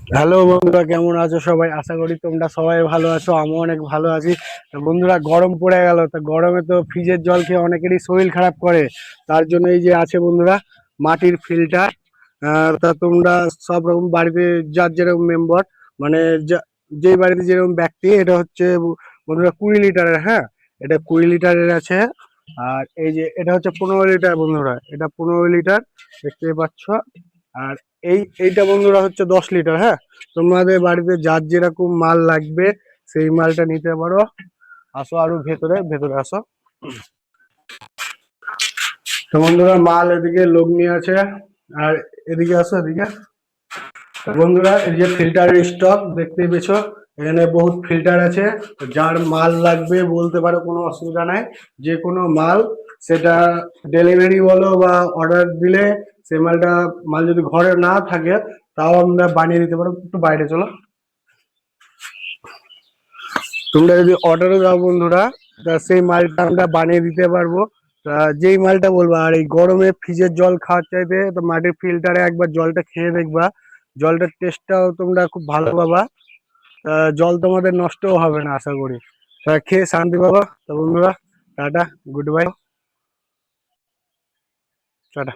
Hello বন্ধুরা, কেমন আছো সবাই? আশা করি তোমরা সবাই ভালো আছো, আমিও অনেক ভালো আছি। তো বন্ধুরা, গরম পড়ে গেল, তো গরমে তো ফ্রিজের জল খেয়ে অনেকেরই শরীর খারাপ করে। তার জন্য এই যে আছে বন্ধুরা, মাটির ফিল্টার। তা তোমরা সব রকম বাড়িতে যার যেরকম মেম্বার, মানে যেই বাড়িতে যেরকম ব্যক্তি, এটা হচ্ছে বন্ধুরা 20 লিটারের। হ্যাঁ, এটা 20 লিটারের আছে। আর এই যে এটা হচ্ছে 15 লিটার বন্ধুরা, এটা 15 লিটার, দেখতে পাচ্ছ। আর এইটা বন্ধুরা হচ্ছে 10 লিটার। হ্যাঁ, তোমাদের বাড়িতে যার যেরকম মাল লাগবে সেই মালটা নিতে পারো। আসো আরো ভেতরে ভেতরে আসো। তো বন্ধুরা, মাল এদিকে লোক নিয়ে আছে। আর এদিকে আসো, এদিকে। তো বন্ধুরা, এই যে ফিল্টারের স্টক দেখতেই পেছো, এখানে বহুত ফিল্টার আছে। তো যার মাল লাগবে বলতে পারো, কোনো অসুবিধা নাই। যে কোনো মাল, সেটা ডেলিভারি বলো বা অর্ডার দিলে, সেই মাল যদি ঘরে না থাকে তাও আমরা বানিয়ে দিতে পারো। একটু বাইরে চলো। তোমরা যদি অর্ডারও দাও বন্ধুরা, তা সেই মালটা আমরা বানিয়ে দিতে পারবো। তা যেই মালটা বলবো। আর এই গরমে ফ্রিজের জল খাওয়ার চাইতে তো মাটির ফিল্টারে একবার জলটা খেয়ে দেখবা, জলটার টেস্টটাও তোমরা খুব ভালো পাবা। জল তোমাদের নষ্টও হবে না আশা করি। তা খেয়ে শান্তি পাবা। তো বন্ধুরা, টাটা, গুড বাই, টাটা।